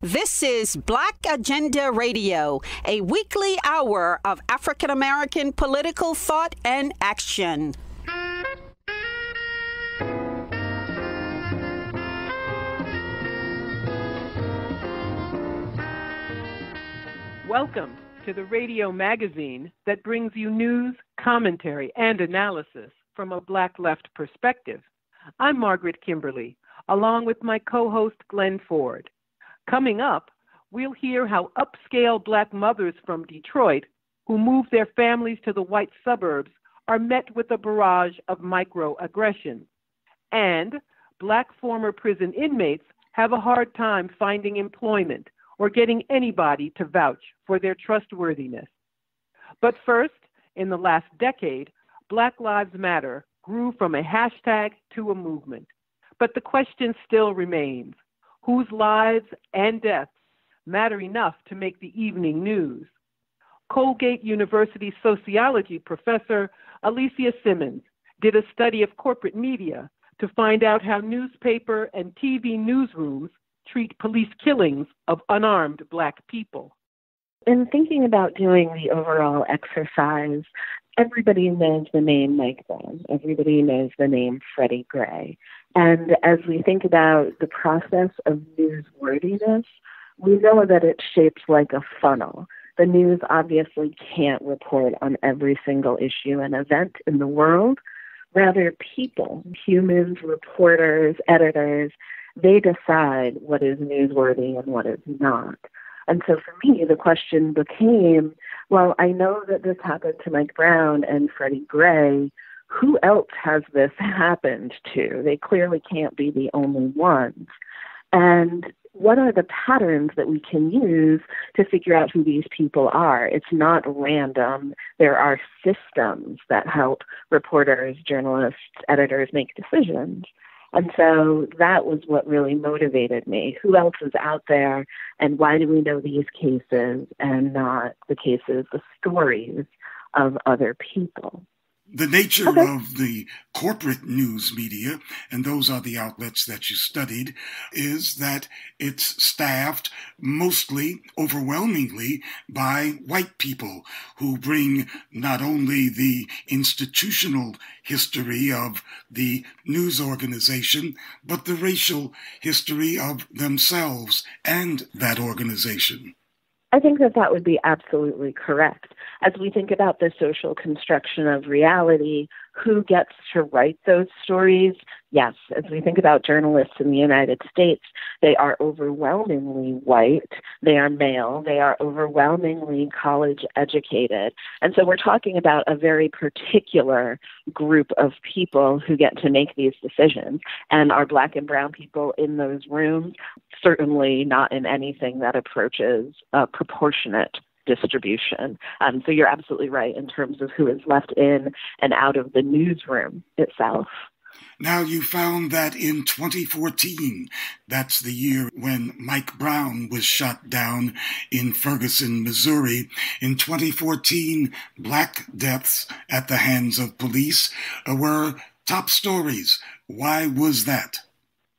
This is Black Agenda Radio, a weekly hour of African American political thought and action. Welcome to the radio magazine that brings you news, commentary, and analysis from a Black left perspective. I'm Margaret Kimberley, along with my co-host Glen Ford. Coming up, we'll hear how upscale Black mothers from Detroit who move their families to the white suburbs are met with a barrage of microaggressions. And Black former prison inmates have a hard time finding employment or getting anybody to vouch for their trustworthiness. But first, in the last decade, Black Lives Matter grew from a hashtag to a movement. But the question still remains: whose lives and deaths matter enough to make the evening news? Colgate University sociology professor Alicia Simmons did a study of corporate media to find out how newspaper and TV newsrooms treat police killings of unarmed Black people. In thinking about doing the overall exercise, everybody knows the name Mike Brown. Everybody knows the name Freddie Gray. And as we think about the process of newsworthiness, we know that it's shaped like a funnel. The news obviously can't report on every single issue and event in the world. Rather, people, humans, reporters, editors, they decide what is newsworthy and what is not. And so for me, the question became, well, I know that this happened to Mike Brown and Freddie Gray. Who else has this happened to? They clearly can't be the only ones. And what are the patterns that we can use to figure out who these people are? It's not random. There are systems that help reporters, journalists, editors make decisions. And so that was what really motivated me. Who else is out there, and why do we know these cases and not the cases, the stories of other people? The nature of the corporate news media, and those are the outlets that you studied, is that it's staffed mostly, overwhelmingly, by white people who bring not only the institutional history of the news organization, but the racial history of themselves and that organization. I think that would be absolutely correct. As we think about the social construction of reality, who gets to write those stories? Yes, as we think about journalists in the United States, they are overwhelmingly white, they are male, they are overwhelmingly college educated. And so we're talking about a very particular group of people who get to make these decisions. And are Black and brown people in those rooms? Certainly not in anything that approaches proportionate distribution. So you're absolutely right in terms of who is left in and out of the newsroom itself. Now, you found that in 2014, that's the year when Mike Brown was shot down in Ferguson, Missouri. In 2014, Black deaths at the hands of police were top stories. Why was that?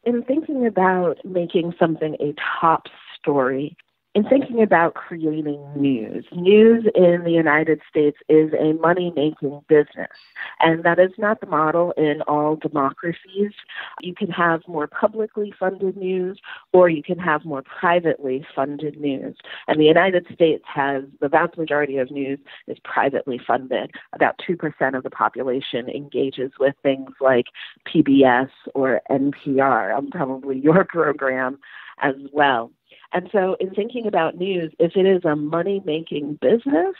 In thinking about making something a top story, in thinking about creating news in the United States is a money-making business, and that is not the model in all democracies. You can have more publicly funded news, or you can have more privately funded news. And the United States has the vast majority of news is privately funded. About 2% of the population engages with things like PBS or NPR, probably your program as well. And so in thinking about news, if it is a money-making business,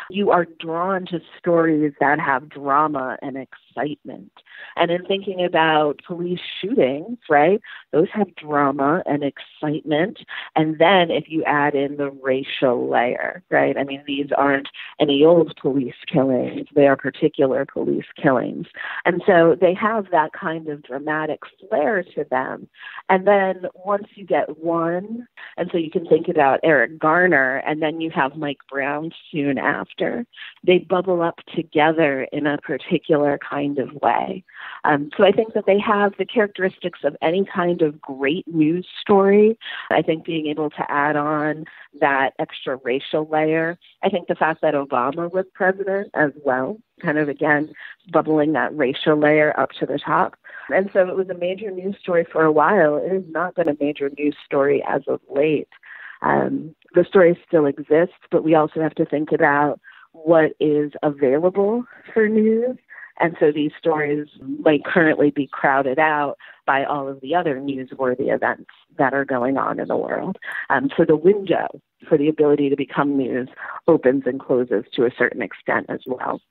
you are drawn to stories that have drama and excitement. And in thinking about police shootings, right, those have drama and excitement. And then if you add in the racial layer, right, I mean, these aren't any old police killings. They are particular police killings. And so they have that kind of dramatic flair to them. And then once you get one, and so you can think about Eric Garner, and then you have Mike Brown soon after, they bubble up together in a particular kind kind of way. So I think that they have the characteristics of any kind of great news story. I think being able to add on that extra racial layer. I think the fact that Obama was president as well, kind of, again, bubbling that racial layer up to the top. And so it was a major news story for a while. It has not been a major news story as of late. The story still exists, but we also have to think about what is available for news. And so these stories might currently be crowded out by all of the other newsworthy events that are going on in the world. So the window for the ability to become news opens and closes to a certain extent as well.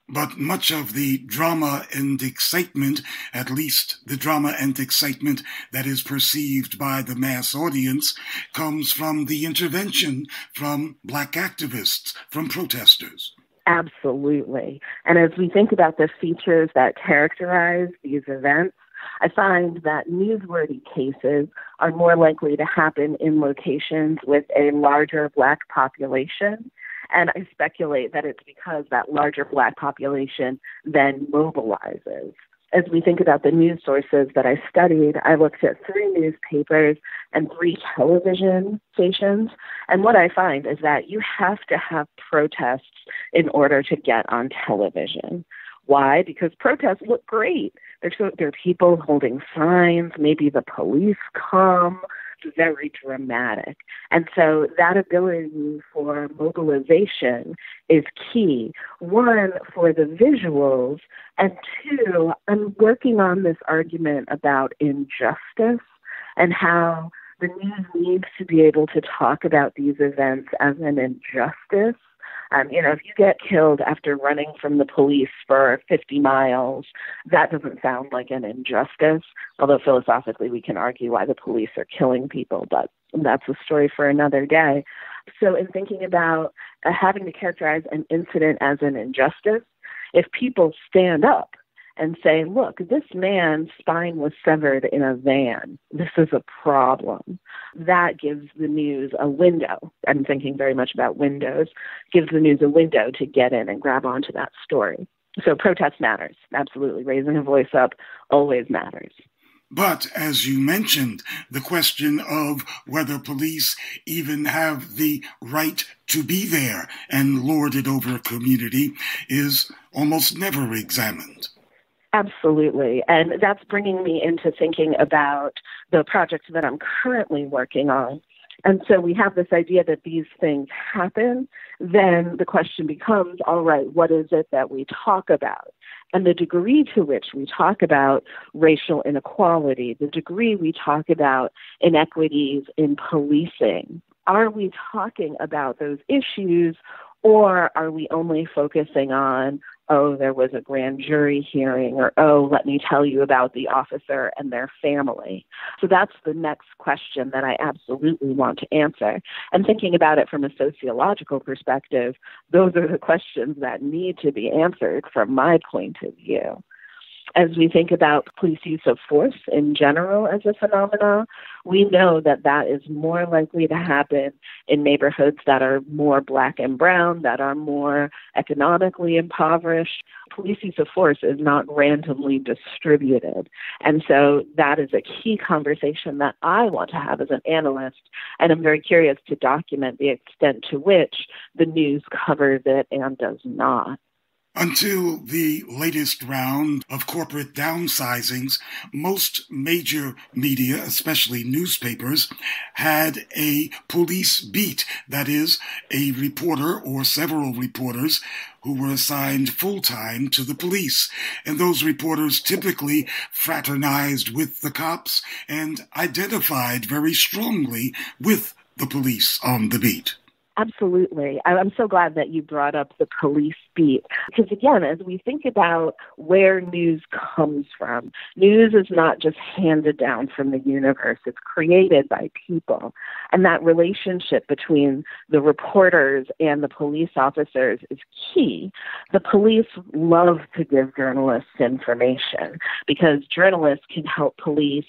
But much of the drama and excitement, at least the drama and excitement that is perceived by the mass audience, comes from the intervention from Black activists, from protesters. Absolutely. And as we think about the features that characterize these events, I find that newsworthy cases are more likely to happen in locations with a larger Black population. And I speculate that it's because that larger Black population then mobilizes. As we think about the news sources that I studied, I looked at 3 newspapers and 3 television stations. And what I find is that you have to have protests in order to get on television. Why? Because protests look great. There are people holding signs. Maybe the police come. Very dramatic. And so that ability for mobilization is key. 1, for the visuals, and 2, I'm working on this argument about injustice and how the news needs to be able to talk about these events as an injustice. If you get killed after running from the police for 50 miles, that doesn't sound like an injustice, although philosophically we can argue why the police are killing people, but that's a story for another day. So in thinking about having to characterize an incident as an injustice, if people stand up and say, look, this man's spine was severed in a van. This is a problem. That gives the news a window. I'm thinking very much about windows. Gives the news a window to get in and grab onto that story. So protest matters. Absolutely. Raising a voice up always matters. But, as you mentioned, the question of whether police even have the right to be there and lord it over a community is almost never examined. Absolutely. And that's bringing me into thinking about the project that I'm currently working on. And so we have this idea that these things happen. Then the question becomes, all right, what is it that we talk about? And the degree to which we talk about racial inequality, the degree we talk about inequities in policing, are we talking about those issues, or are we only focusing on, oh, there was a grand jury hearing, or, oh, let me tell you about the officer and their family? So that's the next question that I absolutely want to answer. And thinking about it from a sociological perspective, those are the questions that need to be answered from my point of view. As we think about police use of force in general as a phenomenon, we know that that is more likely to happen in neighborhoods that are more Black and brown, that are more economically impoverished. Police use of force is not randomly distributed. And so that is a key conversation that I want to have as an analyst. And I'm very curious to document the extent to which the news covers it and does not. Until the latest round of corporate downsizings, most major media, especially newspapers, had a police beat, that is, a reporter or several reporters who were assigned full-time to the police. And those reporters typically fraternized with the cops and identified very strongly with the police on the beat. Absolutely. I'm so glad that you brought up the police beat. Because again, as we think about where news comes from, news is not just handed down from the universe. It's created by people. And that relationship between the reporters and the police officers is key. The police love to give journalists information because journalists can help police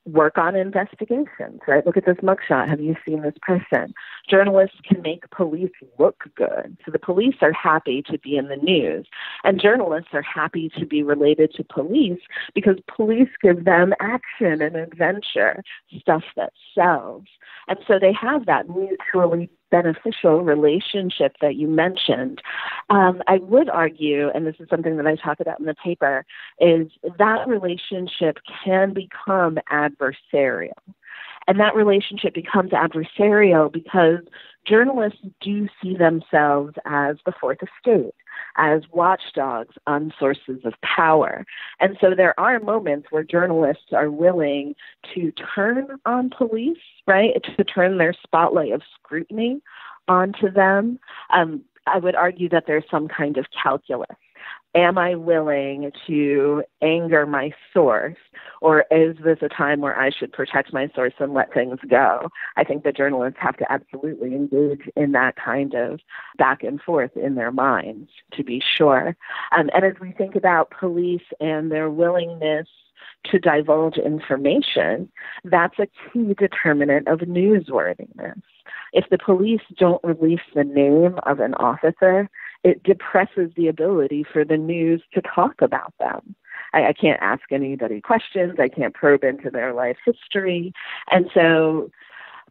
work on investigations, right? Look at this mugshot. Have you seen this person? Journalists can make police look good. So the police are happy to be in the news, and journalists are happy to be related to police because police give them action and adventure, stuff that sells. And so they have that mutually beneficial relationship that you mentioned. I would argue, and this is something that I talk about in the paper, is that relationship can become adversarial. And that relationship becomes adversarial because journalists do see themselves as the fourth estate, as watchdogs on sources of power. And so there are moments where journalists are willing to turn on police, right, to turn their spotlight of scrutiny onto them. I would argue that there's some kind of calculus. Am I willing to anger my source, or is this a time where I should protect my source and let things go? I think the journalists have to absolutely engage in that kind of back and forth in their minds, to be sure. And as we think about police and their willingness to divulge information, that's a key determinant of newsworthiness. If the police don't release the name of an officer, it depresses the ability for the news to talk about them. I can't ask anybody questions. I can't probe into their life history. And so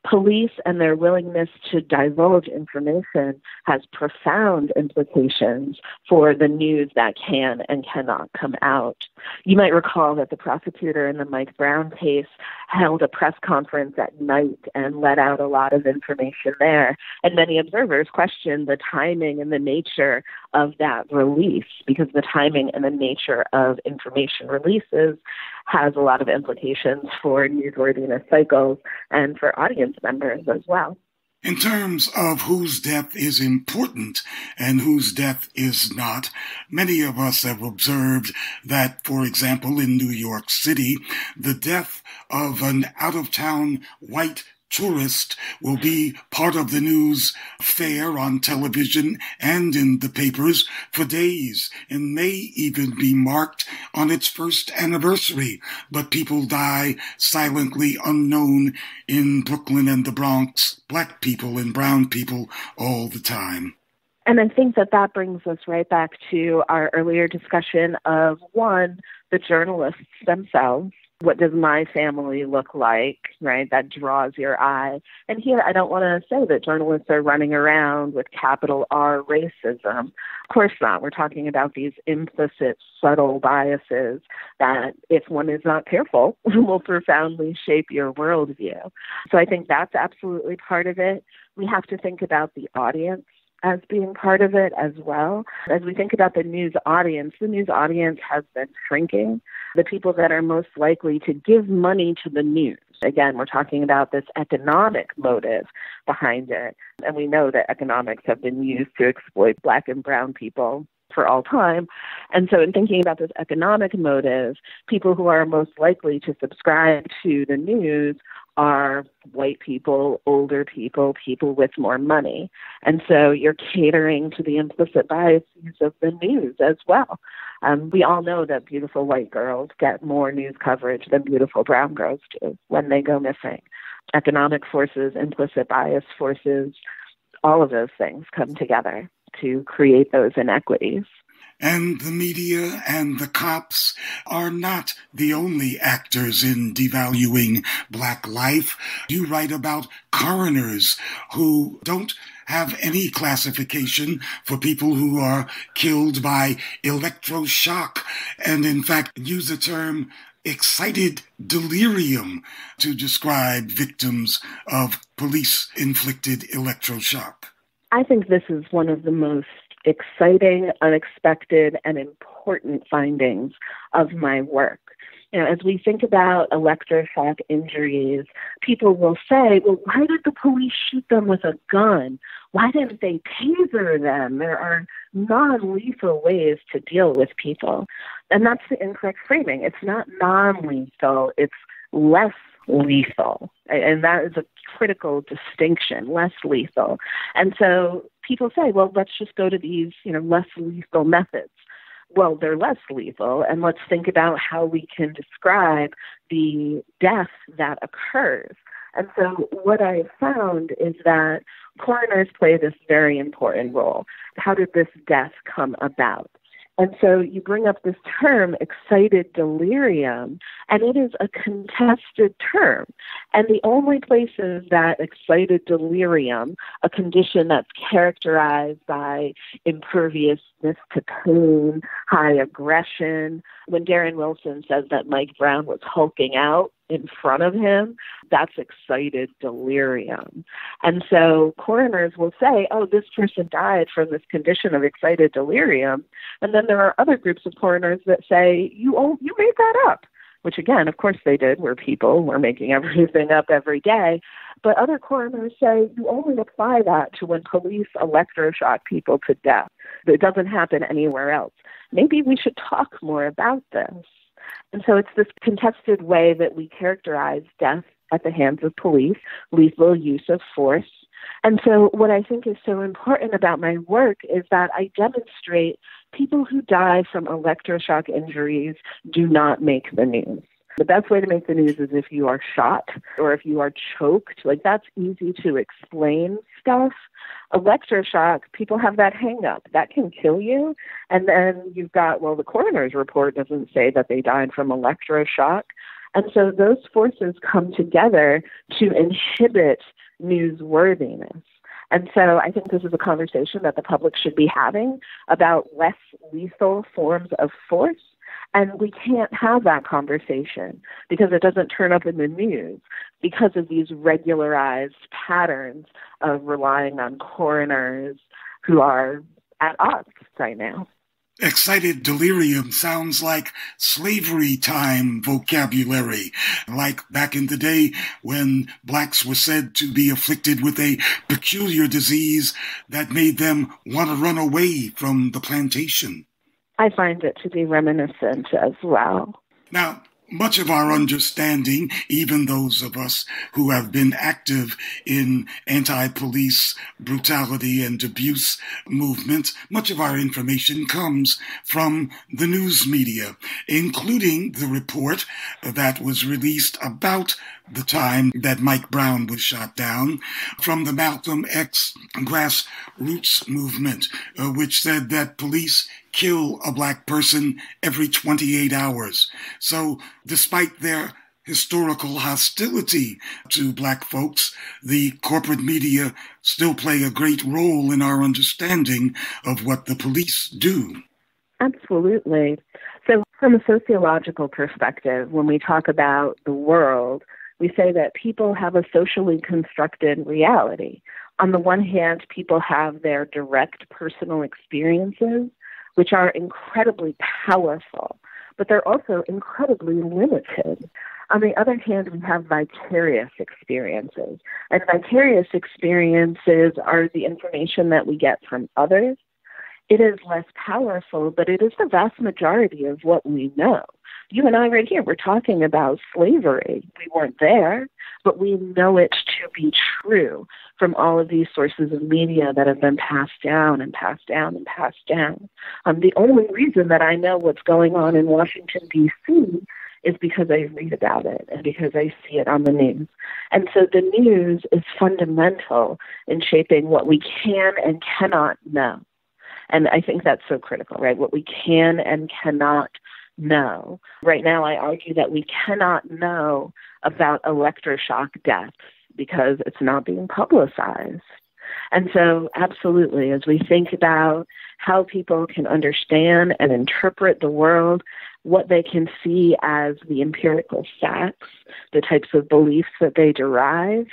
police and their willingness to divulge information has profound implications for the news that can and cannot come out. You might recall that the prosecutor in the Mike Brown case held a press conference at night and let out a lot of information there. And many observers questioned the timing and the nature of that release, because the timing and the nature of information releases has a lot of implications for newsworthiness cycles and for audience members as well. In terms of whose death is important and whose death is not, many of us have observed that, for example, in New York City, the death of an out-of-town white tourist will be part of the news fare on television and in the papers for days, and may even be marked on its first anniversary. But people die silently unknown in Brooklyn and the Bronx, black people and brown people all the time. And I think that brings us right back to our earlier discussion of, one, the journalists themselves. What does my family look like, right? That draws your eye. And here, I don't want to say that journalists are running around with capital R racism. Of course not. We're talking about these implicit, subtle biases that, if one is not careful, will profoundly shape your worldview. So I think that's absolutely part of it. We have to think about the audience as being part of it as well. As we think about the news audience has been shrinking. The people that are most likely to give money to the news, again, we're talking about this economic motive behind it. And we know that economics have been used to exploit black and brown people for all time. And so in thinking about this economic motive, people who are most likely to subscribe to the news are white people, older people, people with more money. And so you're catering to the implicit biases of the news as well. We all know that beautiful white girls get more news coverage than beautiful brown girls do when they go missing. Economic forces, implicit bias forces, all of those things come together to create those inequities. And the media and the cops are not the only actors in devaluing black life. You write about coroners who don't have any classification for people who are killed by electroshock, and in fact use the term excited delirium to describe victims of police-inflicted electroshock. I think this is one of the most exciting, unexpected, and important findings of my work. As we think about electroshock injuries, people will say, well, why did the police shoot them with a gun? Why didn't they taser them? There are non-lethal ways to deal with people. And that's the incorrect framing. It's not non-lethal, it's less lethal. And that is a critical distinction, less lethal. And so people say, well, let's just go to these, less lethal methods. well, they're less lethal, and let's think about how we can describe the death that occurs. And so what I have found is that coroners play this very important role. How did this death come about? And so you bring up this term, excited delirium, and it is a contested term. And the only places that excited delirium, a condition that's characterized by imperviousness to pain, high aggression, when Darren Wilson says that Mike Brown was hulking out in front of him, that's excited delirium. And so coroners will say, oh, this person died from this condition of excited delirium. And then there are other groups of coroners that say, you made that up, which again, of course they did. We're people. We're making everything up every day. But other coroners say you only apply that to when police electroshock people to death. It doesn't happen anywhere else. Maybe we should talk more about this. And so it's this contested way that we characterize death at the hands of police, lethal use of force. And so what I think is so important about my work is that I demonstrate people who die from electroshock injuries do not make the news. The best way to make the news is if you are shot or if you are choked. Like, that's easy to explain stuff. Electroshock, people have that hang up. That can kill you. And then you've got, well, the coroner's report doesn't say that they died from electroshock. And so those forces come together to inhibit newsworthiness. And so I think this is a conversation that the public should be having about less lethal forms of force. And we can't have that conversation because it doesn't turn up in the news because of these regularized patterns of relying on coroners who are at odds right now. Excited delirium sounds like slavery time vocabulary, like back in the day when blacks were said to be afflicted with a peculiar disease that made them want to run away from the plantation. I find it to be reminiscent as well. Now, much of our understanding, even those of us who have been active in anti-police brutality and abuse movements, much of our information comes from the news media, including the report that was released about the time that Mike Brown was shot down from the Malcolm X grassroots movement, which said that police kill a black person every 28 hours. So despite their historical hostility to black folks, the corporate media still play a great role in our understanding of what the police do. Absolutely. So from a sociological perspective, when we talk about the world, we say that people have a socially constructed reality. On the one hand, people have their direct personal experiences, which are incredibly powerful, but they're also incredibly limited. On the other hand, we have vicarious experiences, and vicarious experiences are the information that we get from others. It is less powerful, but it is the vast majority of what we know. You and I right here, we're talking about slavery. We weren't there, but we know it to be true from all of these sources of media that have been passed down and passed down and passed down. The only reason that I know what's going on in Washington, D.C. is because I read about it and because I see it on the news. And so the news is fundamental in shaping what we can and cannot know. And I think that's so critical, right? What we can and cannot know. Right now, I argue that we cannot know about electroshock deaths because it's not being publicized. And so, absolutely, as we think about how people can understand and interpret the world, what they can see as the empirical facts, the types of beliefs that they derive,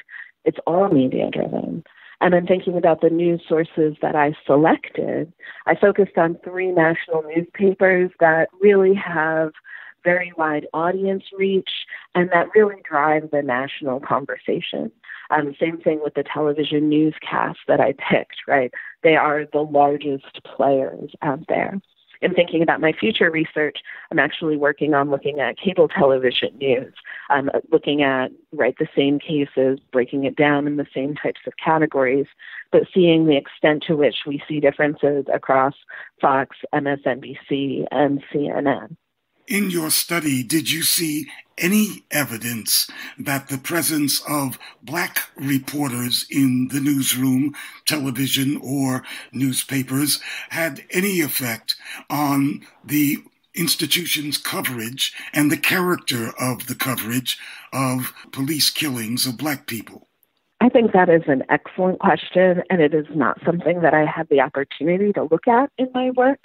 it's all media-driven. And I'm thinking about the news sources that I selected. I focused on 3 national newspapers that really have very wide audience reach and that really drive the national conversation. Same thing with the television newscasts that I picked, right? They are the largest players out there. In thinking about my future research, I'm actually working on looking at cable television news. I'm looking at, the same cases, breaking it down in the same types of categories, but seeing the extent to which we see differences across Fox, MSNBC, and CNN. In your study, did you see any evidence that the presence of Black reporters in the newsroom, television, or newspapers had any effect on the institution's coverage and the character of the coverage of police killings of Black people? I think that is an excellent question, and it is not something that I had the opportunity to look at in my work.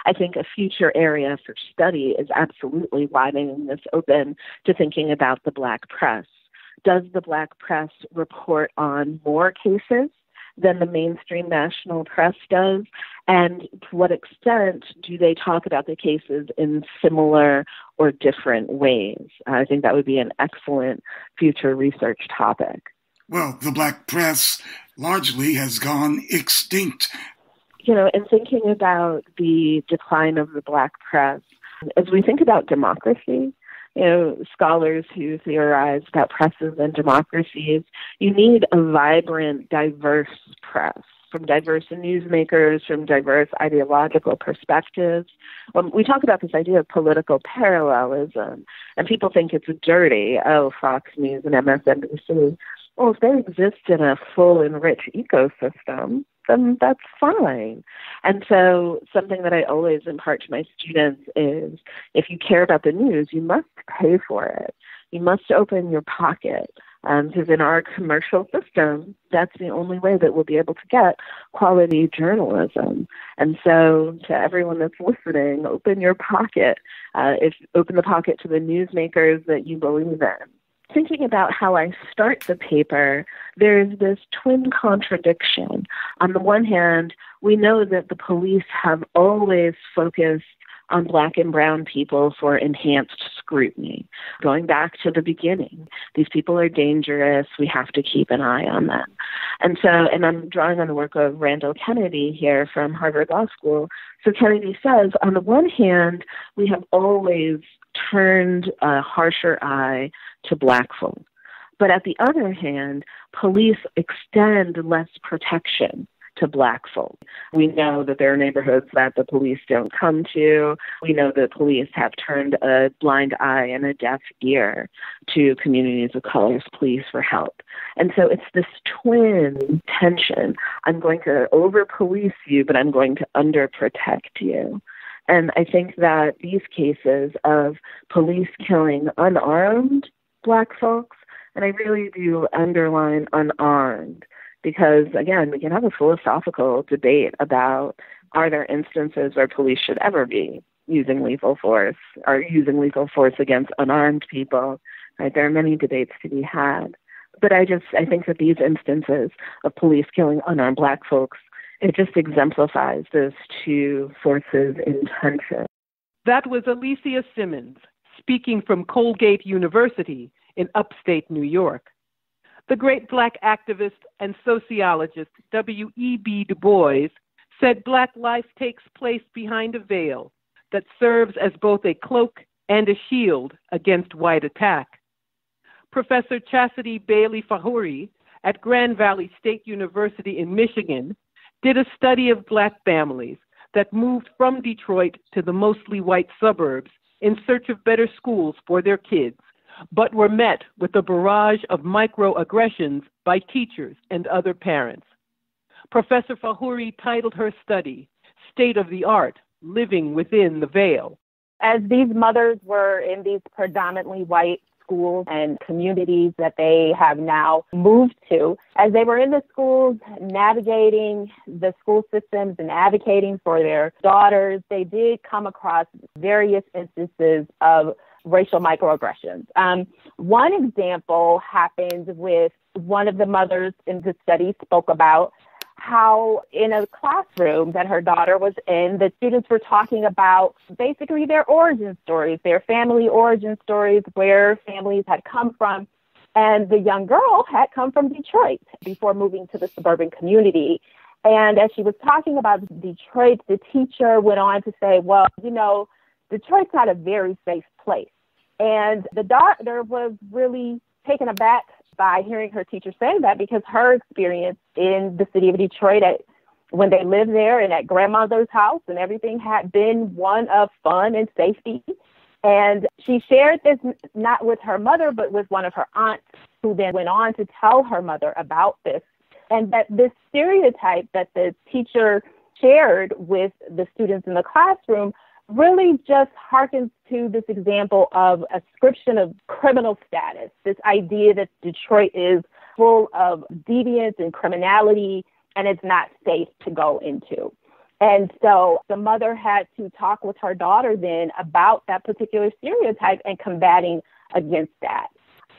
I think a future area for study is absolutely widening this open to thinking about the Black press. Does the Black press report on more cases than the mainstream national press does? And to what extent do they talk about the cases in similar or different ways? I think that would be an excellent future research topic. Well, the Black press largely has gone extinct. In thinking about the decline of the Black press, as we think about democracy, scholars who theorize about presses and democracies, you need a vibrant, diverse press from diverse newsmakers, from diverse ideological perspectives. We talk about this idea of political parallelism, and people think it's dirty. Oh, Fox News and MSNBC. Well, if they exist in a full and rich ecosystem, then that's fine. And so something that I always impart to my students is, if you care about the news, you must pay for it. You must open your pocket. Because in our commercial system, that's the only way that we'll be able to get quality journalism. And so to everyone that's listening, open your pocket. Open the pocket to the newsmakers that you believe in. Thinking about how I start the paper, there's this twin contradiction. On the one hand, we know that the police have always focused on Black and brown people for enhanced scrutiny. Going back to the beginning, these people are dangerous. We have to keep an eye on them. And I'm drawing on the work of Randall Kennedy here from Harvard Law School. So Kennedy says, on the one hand, we have always turned a harsher eye to Black folk. But at the other hand, police extend less protection to Black folk. We know that there are neighborhoods that the police don't come to. We know that police have turned a blind eye and a deaf ear to communities of color's pleas for help. And so it's this twin tension. I'm going to over-police you, but I'm going to under-protect you. And I think that these cases of police killing unarmed Black folks, and I really do underline unarmed, because, again, we can have a philosophical debate about, are there instances where police should ever be using lethal force or using lethal force against unarmed people? Right? There are many debates to be had. But I think that these instances of police killing unarmed Black folks, it just exemplifies those two forces in tension. That was Alicia Simmons, speaking from Colgate University in upstate New York. The great Black activist and sociologist W.E.B. Dubois said Black life takes place behind a veil that serves as both a cloak and a shield against white attack. Professor Chasity Bailey-FAKhoury at Grand Valley State University in Michigan did a study of Black families that moved from Detroit to the mostly white suburbs in search of better schools for their kids, but were met with a barrage of microaggressions by teachers and other parents. Professor Fakhoury titled her study, State of the Art, Living Within the Veil. As these mothers were in these predominantly white schools and communities that they have now moved to, as they were in the schools navigating the school systems and advocating for their daughters, they did come across various instances of racial microaggressions. One example happened with one of the mothers in the study spoke about how in a classroom that her daughter was in, the students were talking about basically their origin stories, their family origin stories, where families had come from. And the young girl had come from Detroit before moving to the suburban community. And as she was talking about Detroit, the teacher went on to say, well, Detroit's not a very safe place. And the daughter was really taken aback by hearing her teacher say that, because her experience in the city of Detroit when they lived there and at grandmother's house and everything had been one of fun and safety. And she shared this not with her mother, but with one of her aunts, who then went on to tell her mother about this. And that this stereotype that the teacher shared with the students in the classroom really just harkens to this example of ascription of criminal status, this idea that Detroit is full of deviance and criminality, and it's not safe to go into. And so the mother had to talk with her daughter then about that particular stereotype and combating against that.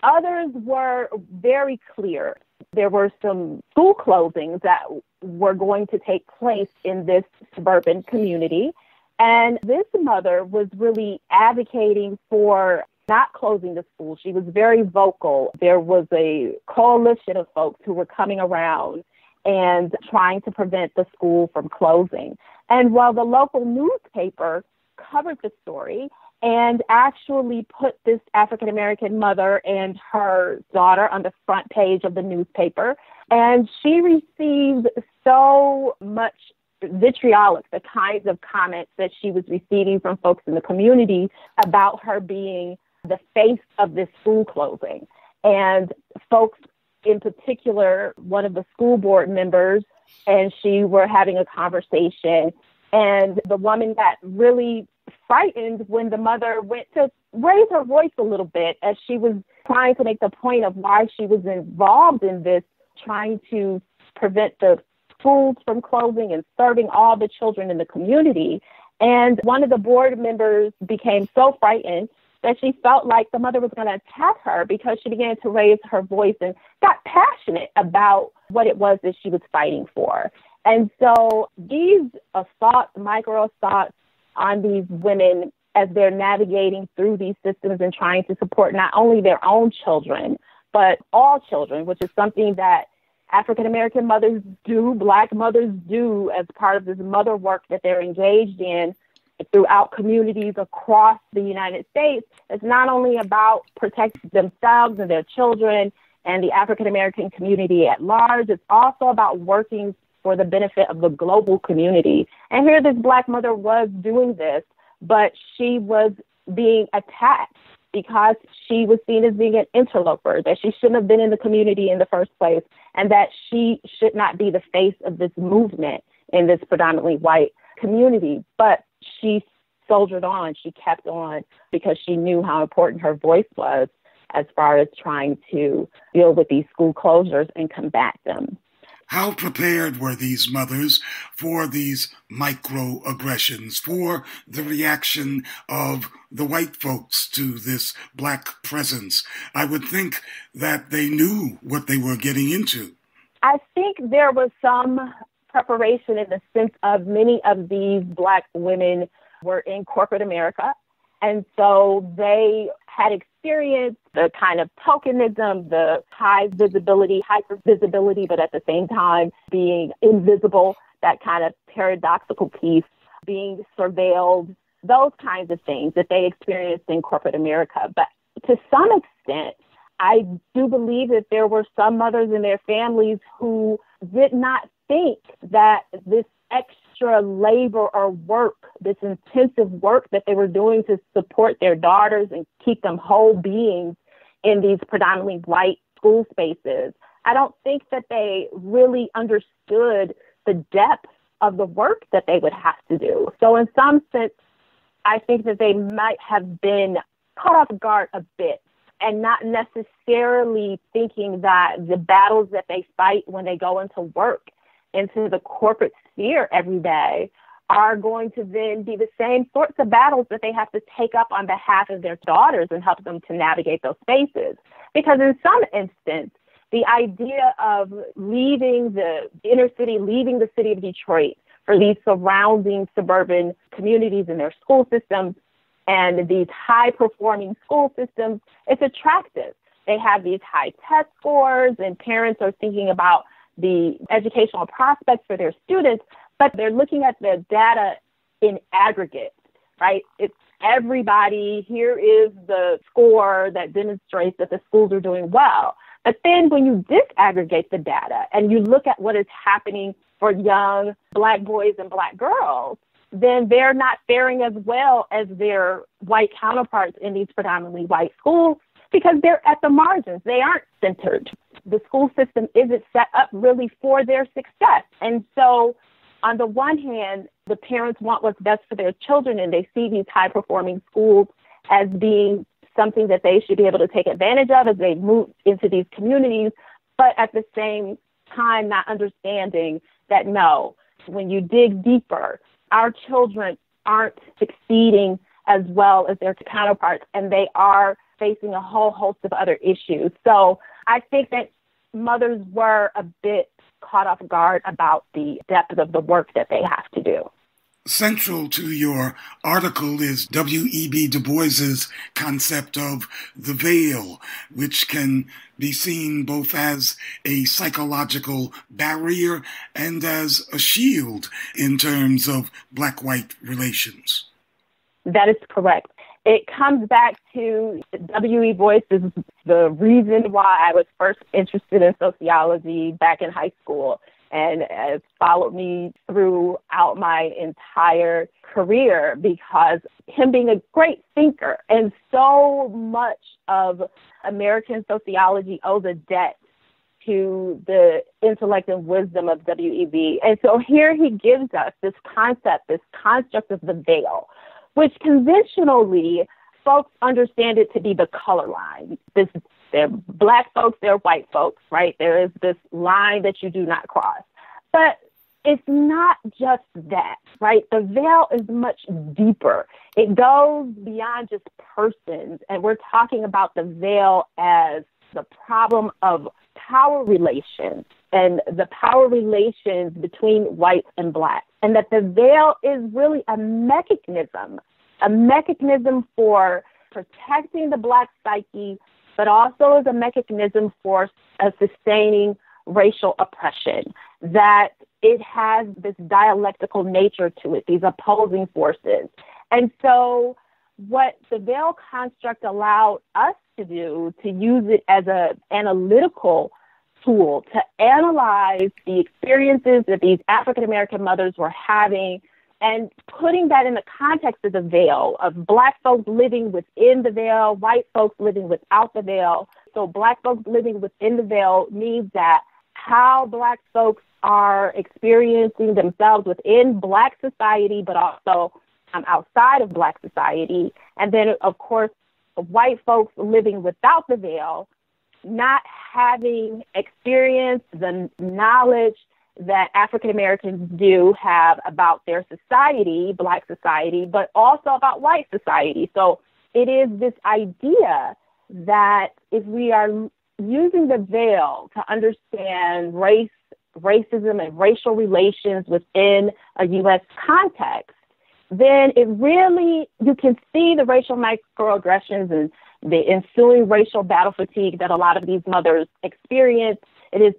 Others were very clear. There were some school closings that were going to take place in this suburban community. And this mother was really advocating for not closing the school. She was very vocal. There was a coalition of folks who were coming around and trying to prevent the school from closing. And while the local newspaper covered the story and actually put this African-American mother and her daughter on the front page of the newspaper, and she received so much vitriolic, the kinds of comments that she was receiving from folks in the community about her being the face of this school closing. And folks, in particular, one of the school board members and she were having a conversation, and the woman got really frightened when the mother went to raise her voice a little bit as she was trying to make the point of why she was involved in this, trying to prevent the schools from closing and serving all the children in the community. And one of the board members became so frightened that she felt like the mother was going to attack her, because she began to raise her voice and got passionate about what it was that she was fighting for. And so these assaults, micro assaults on these women as they're navigating through these systems and trying to support not only their own children, but all children, which is something that African-American mothers do, Black mothers do as part of this mother work that they're engaged in throughout communities across the United States. It's not only about protecting themselves and their children and the African-American community at large, it's also about working for the benefit of the global community. And here this Black mother was doing this, but she was being attacked because she was seen as being an interloper, that she shouldn't have been in the community in the first place, and that she should not be the face of this movement in this predominantly white community. But she soldiered on, she kept on, because she knew how important her voice was as far as trying to deal with these school closures and combat them. How prepared were these mothers for these microaggressions, for the reaction of the white folks to this Black presence? I would think that they knew what they were getting into. I think there was some preparation in the sense of many of these Black women were in corporate America. And so they had experienced the kind of tokenism, the high visibility, hyper visibility, but at the same time being invisible, that kind of paradoxical piece, being surveilled, those kinds of things that they experienced in corporate America. But to some extent, I do believe that there were some mothers and their families who did not think that this extra labor or work, this intensive work that they were doing to support their daughters and keep them whole beings in these predominantly white school spaces, I don't think that they really understood the depth of the work that they would have to do. So in some sense, I think that they might have been caught off guard a bit, and not necessarily thinking that the battles that they fight when they go into work, into the corporate sphere every day, are going to then be the same sorts of battles that they have to take up on behalf of their daughters and help them to navigate those spaces. Because in some instance, the idea of leaving the inner city, leaving the city of Detroit for these surrounding suburban communities and their school systems and these high-performing school systems, it's attractive. They have these high test scores, and parents are thinking about the educational prospects for their students, but they're looking at the data in aggregate, right? It's everybody. Here is the score that demonstrates that the schools are doing well. But then when you disaggregate the data and you look at what is happening for young Black boys and Black girls, then they're not faring as well as their white counterparts in these predominantly white schools because they're at the margins. They aren't centered. The school system isn't set up really for their success. And so on the one hand, the parents want what's best for their children, and they see these high-performing schools as being something that they should be able to take advantage of as they move into these communities, but at the same time not understanding that, no, when you dig deeper, our children aren't succeeding as well as their counterparts, and they are facing a whole host of other issues. So I think that mothers were a bit caught off guard about the depth of the work that they have to do. Central to your article is W.E.B. Dubois's concept of the veil, which can be seen both as a psychological barrier and as a shield in terms of Black-white relations. That is correct. It comes back to W.E. Boyce is the reason why I was first interested in sociology back in high school, and has followed me throughout my entire career, because him being a great thinker, and so much of American sociology owes a debt to the intellect and wisdom of W.E.B. And so here he gives us this concept, this construct of the veil, which conventionally folks understand it to be the color line. They're Black folks, they're white folks, right? There is this line that you do not cross. But it's not just that, right? The veil is much deeper. It goes beyond just persons. And we're talking about the veil as the problem of power relations and the power relations between whites and Blacks. And that the veil is really a mechanism for protecting the Black psyche, but also as a mechanism for sustaining racial oppression, that it has this dialectical nature to it, these opposing forces. And so what the veil construct allowed us to do, to use it as an analytical tool to analyze the experiences that these African-American mothers were having, and putting that in the context of the veil, of Black folks living within the veil, white folks living without the veil. So Black folks living within the veil means that how Black folks are experiencing themselves within Black society, but also outside of Black society. And then, of course, white folks living without the veil, not having experienced the knowledge that African Americans do have about their society, Black society, but also about white society. So it is this idea that if we are using the veil to understand racism and racial relations within a U.S. context, then it really, you can see the racial microaggressions and the ensuing racial battle fatigue that a lot of these mothers experience.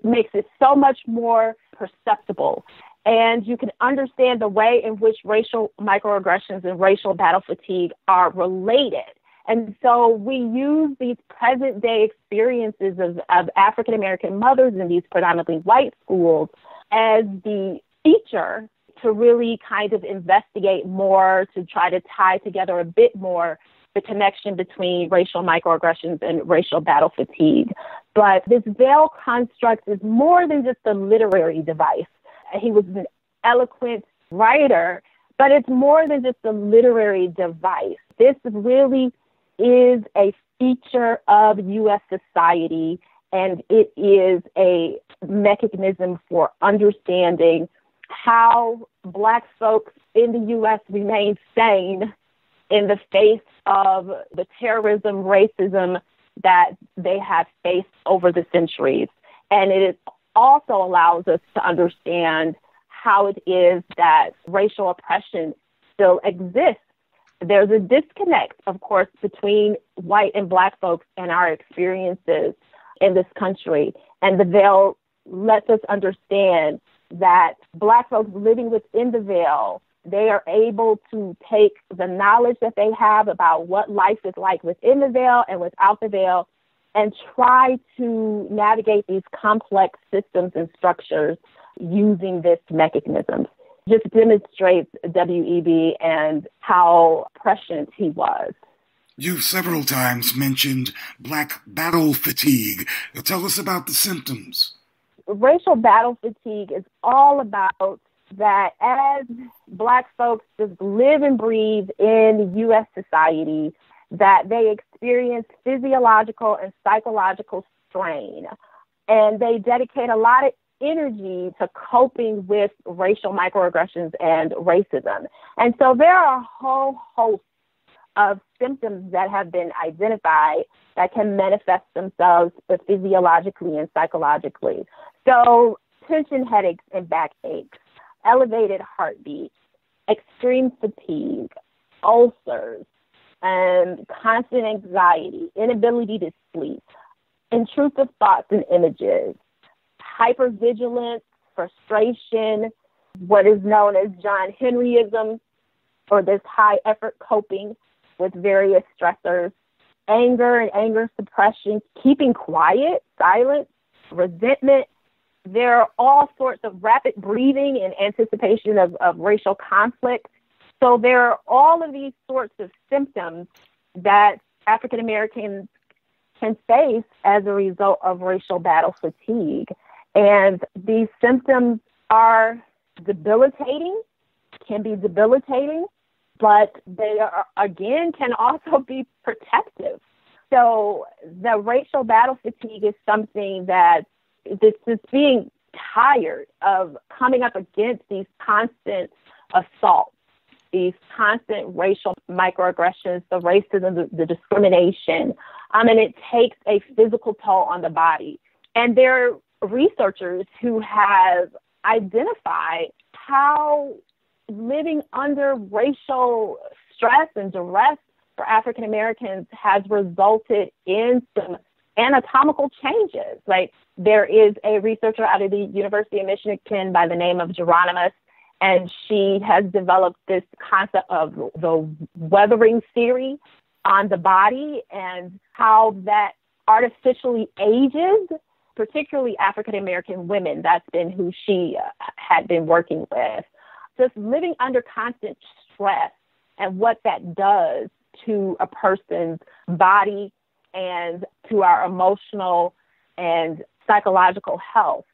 Makes it so much more perceptible. And you can understand the way in which racial microaggressions and racial battle fatigue are related. And so we use these present day experiences of African-American mothers in these predominantly white schools as the feature to really kind of investigate more, to try to tie together a bit more the connection between racial microaggressions and racial battle fatigue. But this veil construct is more than just a literary device. He was an eloquent writer, but it's more than just a literary device. This really is a feature of U.S. society, and it is a mechanism for understanding how Black folks in the U.S. remain sane in the face of the terrorism, racism that they have faced over the centuries. And it also allows us to understand how it is that racial oppression still exists. There's a disconnect, of course, between white and Black folks and our experiences in this country. And the veil lets us understand that Black folks living within the veil, they are able to take the knowledge that they have about what life is like within the veil and without the veil and try to navigate these complex systems and structures using this mechanism. Just demonstrates W.E.B. and how prescient he was. You've several times mentioned Black battle fatigue. Tell us about the symptoms. Racial battle fatigue is all about that as Black folks just live and breathe in U.S. society, that they experience physiological and psychological strain. And they dedicate a lot of energy to coping with racial microaggressions and racism. And so there are a whole host of symptoms that have been identified that can manifest themselves physiologically and psychologically. So tension headaches and backaches, elevated heartbeat, extreme fatigue, ulcers, and constant anxiety, inability to sleep, intrusive thoughts and images, hypervigilance, frustration, what is known as John Henryism, or this high effort coping with various stressors, anger and anger suppression, keeping quiet, silence, resentment. There are all sorts of rapid breathing in anticipation of racial conflict. So there are all of these sorts of symptoms that African Americans can face as a result of racial battle fatigue. And these symptoms are debilitating, can be debilitating, but they are, again, can also be protective. So the racial battle fatigue is something that this is being tired of coming up against these constant assaults, these constant racial microaggressions, the racism, the discrimination, and it takes a physical toll on the body. And there are researchers who have identified how living under racial stress and duress for African Americans has resulted in some anatomical changes. Like there is a researcher out of the University of Michigan by the name of Geronimus, and she has developed this concept of the weathering theory on the body and how that artificially ages, particularly African American women. That's been who she had been working with. Just living under constant stress and what that does to a person's body and to our emotional and psychological health.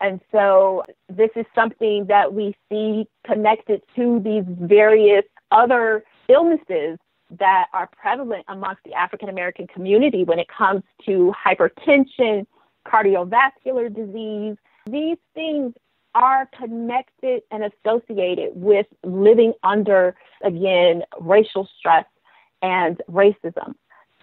And so this is something that we see connected to these various other illnesses that are prevalent amongst the African American community when it comes to hypertension, cardiovascular disease. These things are connected and associated with living under, again, racial stress and racism.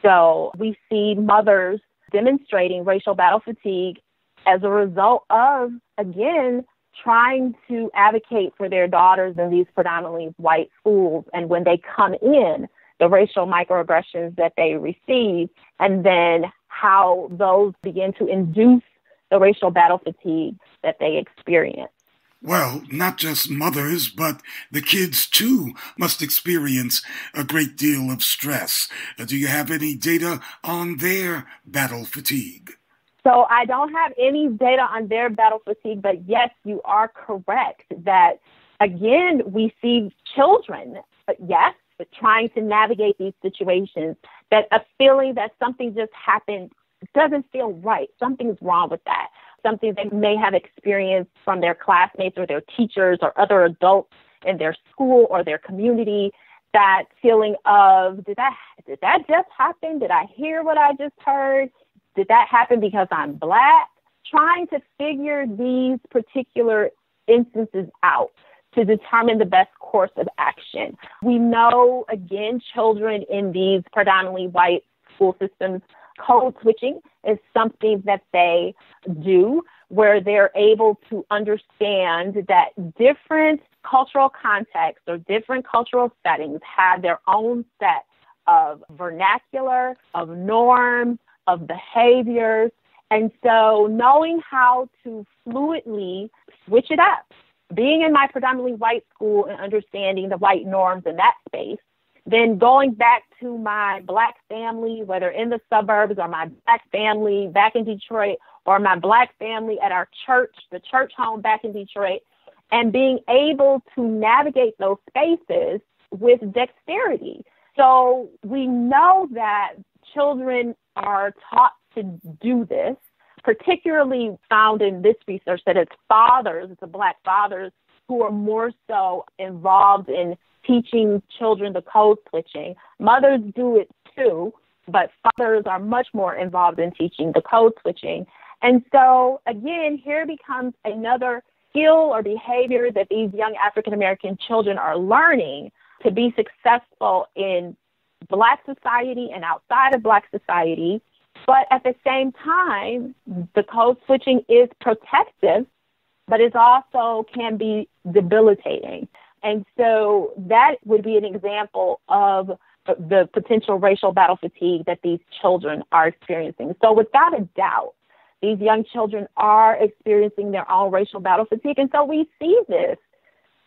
So we see mothers demonstrating racial battle fatigue as a result of, again, trying to advocate for their daughters in these predominantly white schools. And when they come in, the racial microaggressions that they receive, and then how those begin to induce the racial battle fatigue that they experience. Well, not just mothers, but the kids, too, must experience a great deal of stress. Do you have any data on their battle fatigue? So I don't have any data on their battle fatigue, but yes, you are correct that, again, we see children, yes, trying to navigate these situations, that a feeling that something just happened doesn't feel right. Something's wrong with that. Something they may have experienced from their classmates or their teachers or other adults in their school or their community. That feeling of, did that just happen? Did I hear what I just heard? Did that happen because I'm Black? Trying to figure these particular instances out to determine the best course of action. We know, again, children in these predominantly white school systems, code switching is something that they do, where they're able to understand that different cultural contexts or different cultural settings have their own set of vernacular, of norms, of behaviors, And so knowing how to fluidly switch it up, being in my predominantly white school and understanding the white norms in that space, then going back to my Black family, whether in the suburbs or my Black family back in Detroit or my Black family at our church, the church home back in Detroit, and being able to navigate those spaces with dexterity. So we know that children are taught to do this, particularly found in this research that it's the Black fathers who are more so involved in teaching children the code switching. Mothers do it too, but fathers are much more involved in teaching the code switching. And so, again, here becomes another skill or behavior that these young African-American children are learning to be successful in Black society and outside of Black society. But at the same time, the code switching is protective, but it also can be debilitating. And so that would be an example of the potential racial battle fatigue that these children are experiencing. So without a doubt, these young children are experiencing their own racial battle fatigue. And so we see this,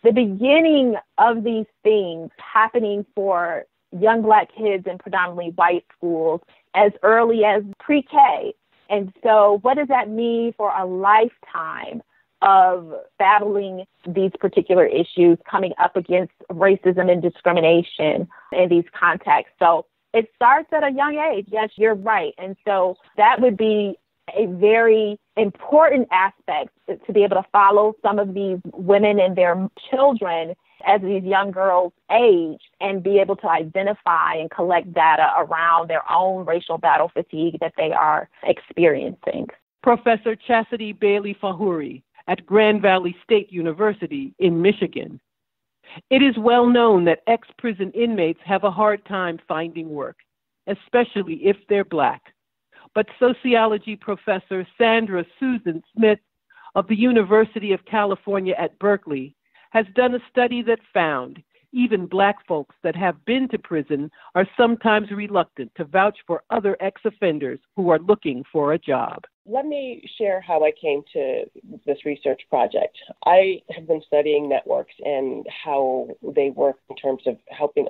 the beginning of these things happening for young Black kids in predominantly white schools as early as pre-K. And so what does that mean for a lifetime of battling these particular issues, coming up against racism and discrimination in these contexts? So it starts at a young age. Yes, you're right. And so that would be a very important aspect to be able to follow some of these women and their children as these young girls age and be able to identify and collect data around their own racial battle fatigue that they are experiencing. Professor Chasity Bailey-FAKhoury at Grand Valley State University in Michigan. It is well known that ex-prison inmates have a hard time finding work, especially if they're Black. But sociology professor Sandra Susan Smith of the University of California at Berkeley has done a study that found even Black folks that have been to prison are sometimes reluctant to vouch for other ex-offenders who are looking for a job. Let me share how I came to this research project. I have been studying networks and how they work in terms of helping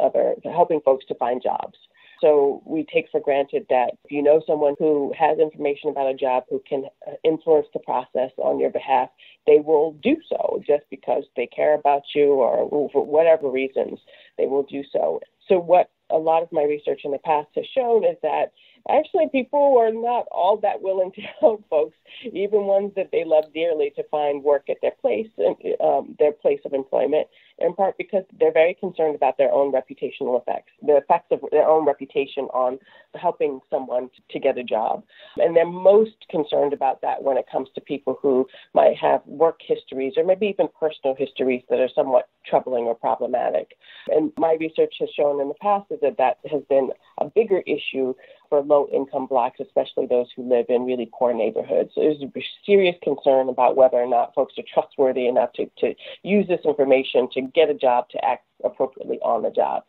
folks to find jobs. So we take for granted that if you know someone who has information about a job who can influence the process on your behalf, they will do so just because they care about you or for whatever reasons, they will do so. So what a lot of my research in the past has shown is that actually people are not all that willing to help folks, even ones that they love dearly, to find work at their place of employment, in part because they're very concerned about their own reputational effects, the effects of their own reputation on helping someone to get a job. And they're most concerned about that when it comes to people who might have work histories or maybe even personal histories that are somewhat troubling or problematic. And my research has shown in the past is that has been a bigger issue for low-income Blacks, especially those who live in really poor neighborhoods. So there's a serious concern about whether or not folks are trustworthy enough to use this information to get a job, to act appropriately on the job.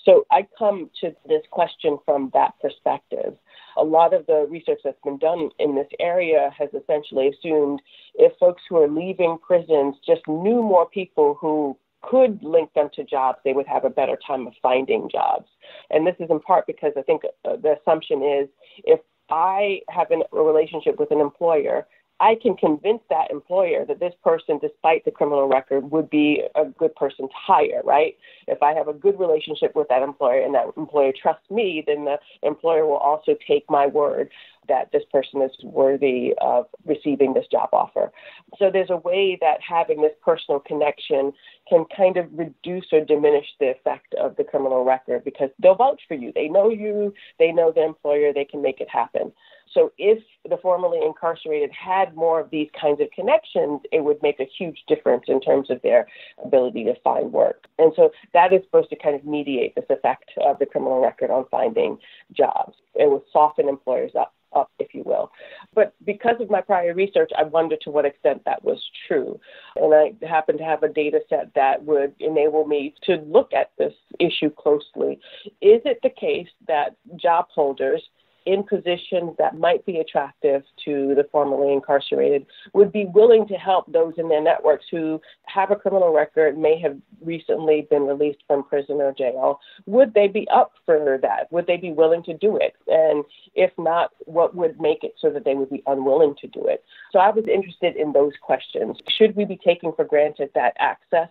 So I come to this question from that perspective. A lot of the research that's been done in this area has essentially assumed if folks who are leaving prisons just knew more people who could link them to jobs, they would have a better time of finding jobs. And this is in part because I think the assumption is if I have a relationship with an employer, I can convince that employer that this person, despite the criminal record, would be a good person to hire, right? If I have a good relationship with that employer and that employer trusts me, then the employer will also take my word that this person is worthy of receiving this job offer. So there's a way that having this personal connection can kind of reduce or diminish the effect of the criminal record because they'll vouch for you. They know you, they know the employer, they can make it happen. So if the formerly incarcerated had more of these kinds of connections, it would make a huge difference in terms of their ability to find work. And so that is supposed to kind of mediate this effect of the criminal record on finding jobs. It will soften employers up, if you will. But because of my prior research, I wondered to what extent that was true. And I happen to have a data set that would enable me to look at this issue closely. Is it the case that job holders in positions that might be attractive to the formerly incarcerated would be willing to help those in their networks who have a criminal record, may have recently been released from prison or jail. Would they be up for that? Would they be willing to do it? And if not, what would make it so that they would be unwilling to do it? So I was interested in those questions. Should we be taking for granted that access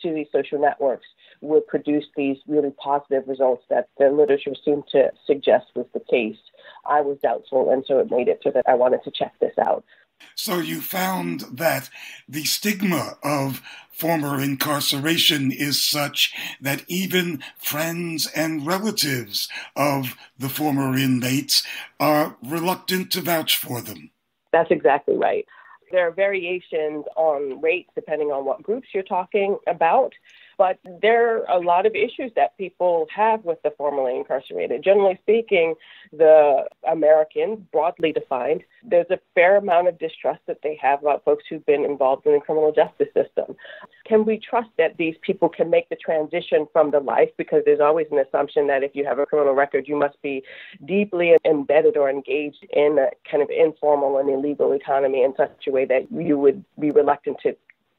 to these social networks would produce these really positive results that the literature seemed to suggest was the case? I was doubtful, and so it made it so that I wanted to check this out. So you found that the stigma of former incarceration is such that even friends and relatives of the former inmates are reluctant to vouch for them. That's exactly right. There are variations on rates depending on what groups you're talking about, but there are a lot of issues that people have with the formerly incarcerated. Generally speaking, the Americans, broadly defined, there's a fair amount of distrust that they have about folks who've been involved in the criminal justice system. Can we trust that these people can make the transition from the life? Because there's always an assumption that if you have a criminal record, you must be deeply embedded or engaged in a kind of informal and illegal economy in such a way that you would be reluctant to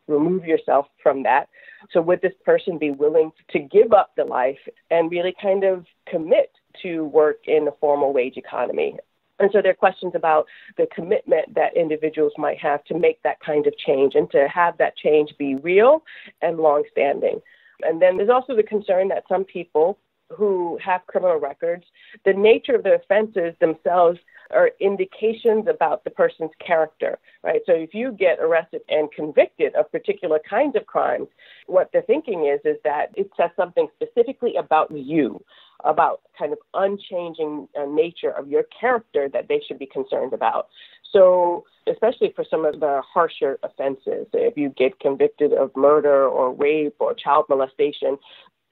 remove yourself from that. So would this person be willing to give up the life and really kind of commit to work in the formal wage economy? And so there are questions about the commitment that individuals might have to make that kind of change and to have that change be real and longstanding. And then there's also the concern that some people who have criminal records, the nature of the offenses themselves are indications about the person's character, right? So if you get arrested and convicted of particular kinds of crimes, what the thinking is that it says something specifically about you, about kind of unchanging nature of your character that they should be concerned about. So especially for some of the harsher offenses, if you get convicted of murder or rape or child molestation,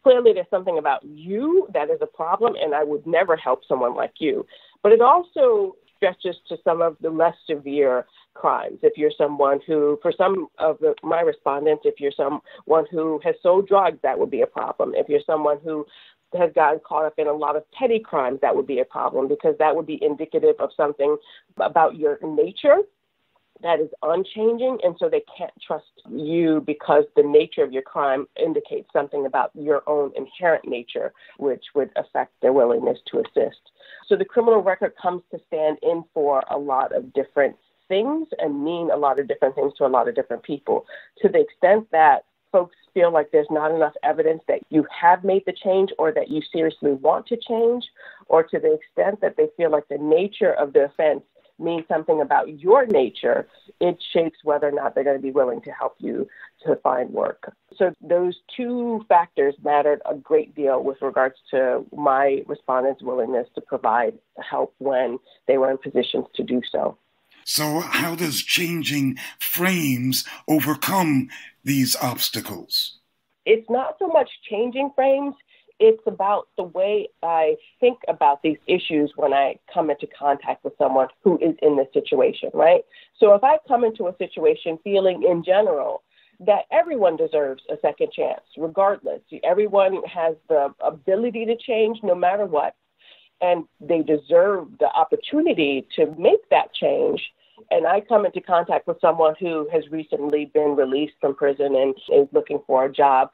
clearly there's something about you that is a problem, and I would never help someone like you. But it also stretches to some of the less severe crimes. If you're someone who, for some of my respondents, if you're someone who has sold drugs, that would be a problem. If you're someone who has gotten caught up in a lot of petty crimes, that would be a problem, because that would be indicative of something about your nature that is unchanging, and so they can't trust you because the nature of your crime indicates something about your own inherent nature, which would affect their willingness to assist. So the criminal record comes to stand in for a lot of different things and mean a lot of different things to a lot of different people. To the extent that folks feel like there's not enough evidence that you have made the change or that you seriously want to change, or to the extent that they feel like the nature of the offense means something about your nature, it shapes whether or not they're going to be willing to help you to find work. So those two factors mattered a great deal with regards to my respondents' willingness to provide help when they were in positions to do so. So how does changing frames overcome these obstacles? It's not so much changing frames. It's about the way I think about these issues when I come into contact with someone who is in this situation, right? So if I come into a situation feeling in general that everyone deserves a second chance, regardless, everyone has the ability to change no matter what, and they deserve the opportunity to make that change, and I come into contact with someone who has recently been released from prison and is looking for a job,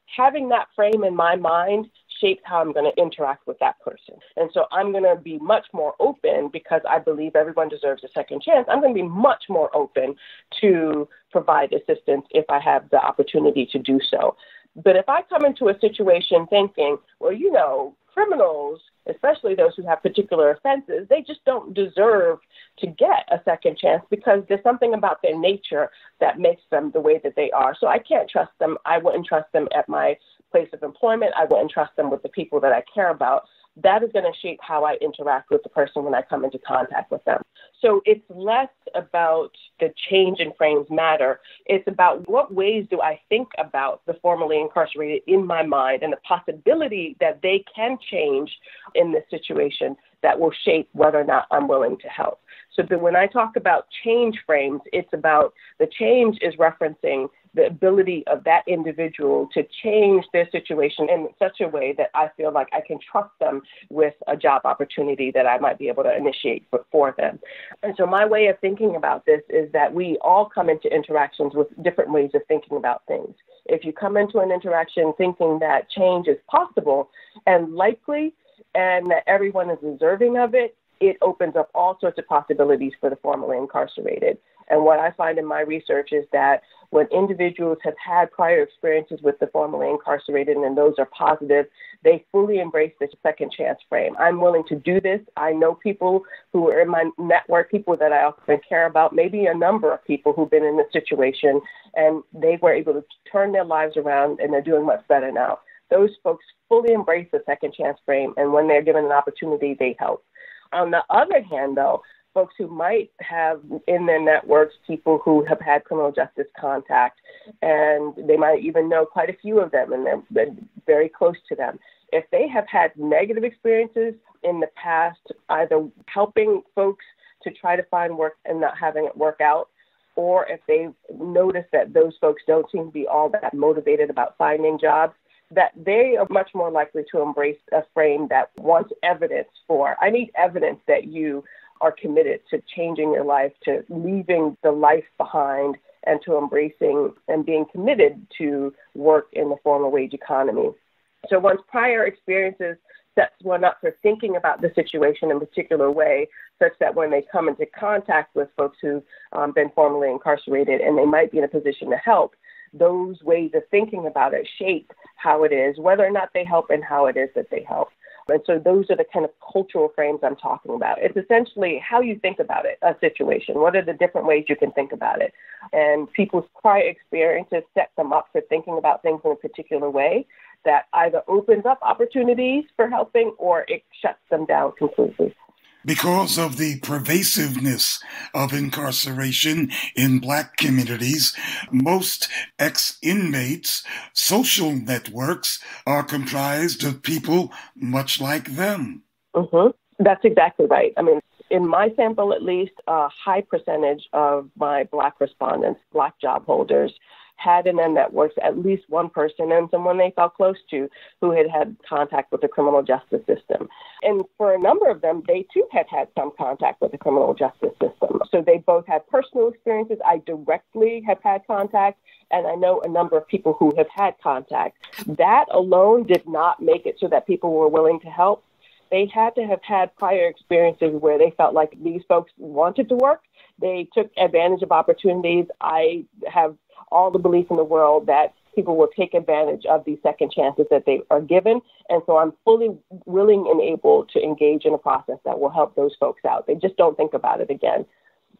having that frame in my mind shapes how I'm going to interact with that person. And so I'm going to be much more open, because I believe everyone deserves a second chance. I'm going to be much more open to provide assistance if I have the opportunity to do so. But if I come into a situation thinking, well, criminals, especially those who have particular offenses, they just don't deserve to get a second chance because there's something about their nature that makes them the way that they are. So I can't trust them. I wouldn't trust them at my place of employment. I wouldn't trust them with the people that I care about. That is going to shape how I interact with the person when I come into contact with them. So it's less about the change in frames matter. It's about what ways do I think about the formerly incarcerated in my mind and the possibility that they can change in this situation that will shape whether or not I'm willing to help. So when I talk about change frames, it's about the change is referencing the ability of that individual to change their situation in such a way that I feel like I can trust them with a job opportunity that I might be able to initiate for them. And so my way of thinking about this is that we all come into interactions with different ways of thinking about things. If you come into an interaction thinking that change is possible and likely and that everyone is deserving of it, it opens up all sorts of possibilities for the formerly incarcerated. And what I find in my research is that when individuals have had prior experiences with the formerly incarcerated and those are positive, they fully embrace the second chance frame. I'm willing to do this. I know people who are in my network, people that I often care about, maybe a number of people who've been in this situation, and they were able to turn their lives around and they're doing much better now. Those folks fully embrace the second chance frame, and when they're given an opportunity, they help. On the other hand, though, folks who might have in their networks people who have had criminal justice contact, and they might even know quite a few of them, and they're very close to them. If they have had negative experiences in the past, either helping folks to try to find work and not having it work out, or if they notice that those folks don't seem to be all that motivated about finding jobs, that they are much more likely to embrace a frame that wants evidence for, I need evidence that you are committed to changing your life, to leaving the life behind, and to embracing and being committed to work in the formal wage economy. So once prior experiences sets one up for thinking about the situation in a particular way, such that when they come into contact with folks who've been formerly incarcerated and they might be in a position to help, those ways of thinking about it shape how it is, whether or not they help and how it is that they help. And so those are the kind of cultural frames I'm talking about. It's essentially how you think about it, a situation. What are the different ways you can think about it? And people's prior experiences set them up for thinking about things in a particular way that either opens up opportunities for helping or it shuts them down completely. Because of the pervasiveness of incarceration in Black communities, most ex-inmates' social networks are comprised of people much like them. Mm-hmm. That's exactly right. I mean, in my sample, at least, a high percentage of my Black respondents, Black job holders, had in their networks at least one person and someone they felt close to who had had contact with the criminal justice system. And for a number of them, they too had had some contact with the criminal justice system. So they both had personal experiences. I directly have had contact, and I know a number of people who have had contact. That alone did not make it so that people were willing to help. They had to have had prior experiences where they felt like these folks wanted to work. They took advantage of opportunities. I have all the belief in the world that people will take advantage of these second chances that they are given. And so I'm fully willing and able to engage in a process that will help those folks out. They just don't think about it again.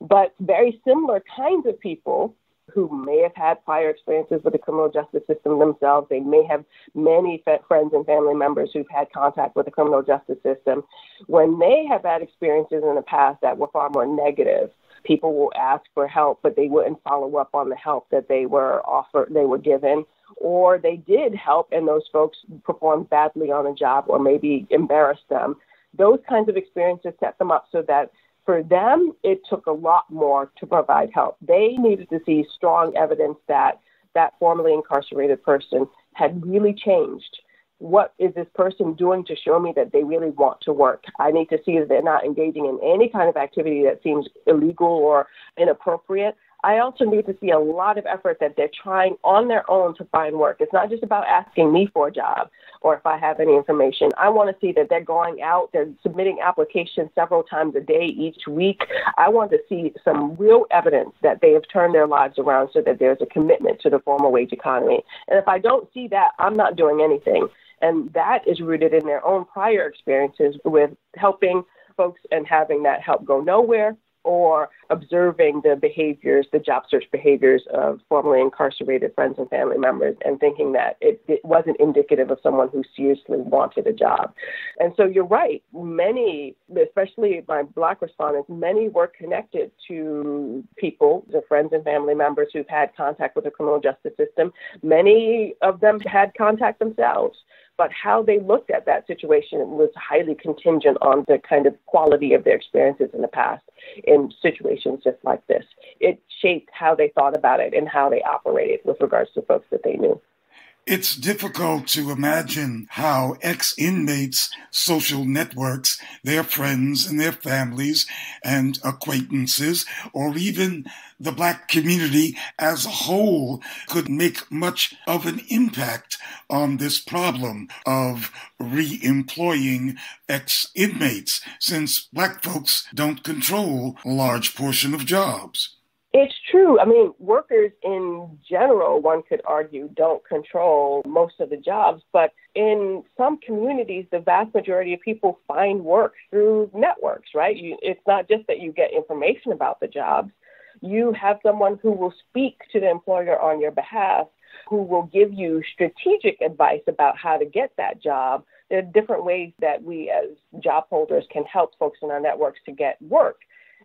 But very similar kinds of people who may have had prior experiences with the criminal justice system themselves, they may have many friends and family members who've had contact with the criminal justice system. When they have had experiences in the past that were far more negative, people will ask for help, but they wouldn't follow up on the help that they were given, or they did help and those folks performed badly on a job or maybe embarrassed them. Those kinds of experiences set them up so that for them, it took a lot more to provide help. They needed to see strong evidence that that formerly incarcerated person had really changed. What is this person doing to show me that they really want to work? I need to see that they're not engaging in any kind of activity that seems illegal or inappropriate. I also need to see a lot of effort that they're trying on their own to find work. It's not just about asking me for a job or if I have any information. I want to see that they're going out, they're submitting applications several times a day each week. I want to see some real evidence that they have turned their lives around so that there's a commitment to the formal wage economy. And if I don't see that, I'm not doing anything. And that is rooted in their own prior experiences with helping folks and having that help go nowhere, or observing the behaviors, the job search behaviors of formerly incarcerated friends and family members and thinking that it wasn't indicative of someone who seriously wanted a job. And so you're right. Many, especially my Black respondents, many were connected to people, their friends and family members who've had contact with the criminal justice system. Many of them had contact themselves but how they looked at that situation was highly contingent on the kind of quality of their experiences in the past in situations just like this. It shaped how they thought about it and how they operated with regards to folks that they knew. It's difficult to imagine how ex-inmates' social networks, their friends and their families and acquaintances, or even the Black community as a whole could make much of an impact on this problem of re-employing ex-inmates, since Black folks don't control a large portion of jobs. It's true. I mean, workers in general, one could argue, don't control most of the jobs. But in some communities, the vast majority of people find work through networks, right? It's not just that you get information about the jobs. You have someone who will speak to the employer on your behalf, who will give you strategic advice about how to get that job. There are different ways that we as job holders can help folks in our networks to get work.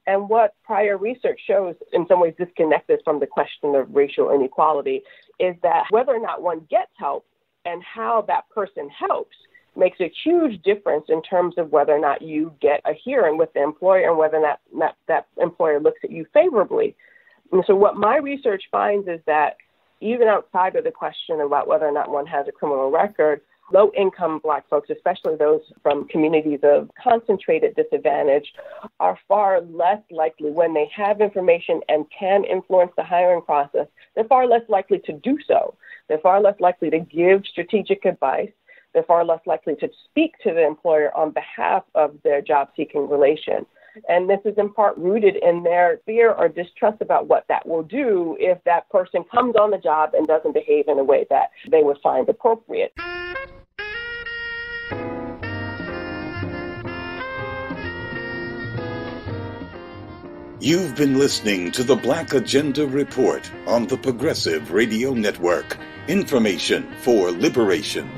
And what prior research shows, in some ways disconnected from the question of racial inequality, is that whether or not one gets help and how that person helps makes a huge difference in terms of whether or not you get a hearing with the employer and whether or not that employer looks at you favorably. And so what my research finds is that even outside of the question about whether or not one has a criminal record, low-income Black folks, especially those from communities of concentrated disadvantage, are far less likely, when they have information and can influence the hiring process, they're far less likely to do so. They're far less likely to give strategic advice. They're far less likely to speak to the employer on behalf of their job-seeking relation. And this is in part rooted in their fear or distrust about what that will do if that person comes on the job and doesn't behave in a way that they would find appropriate. You've been listening to the Black Agenda Report on the Progressive Radio Network. Information for liberation.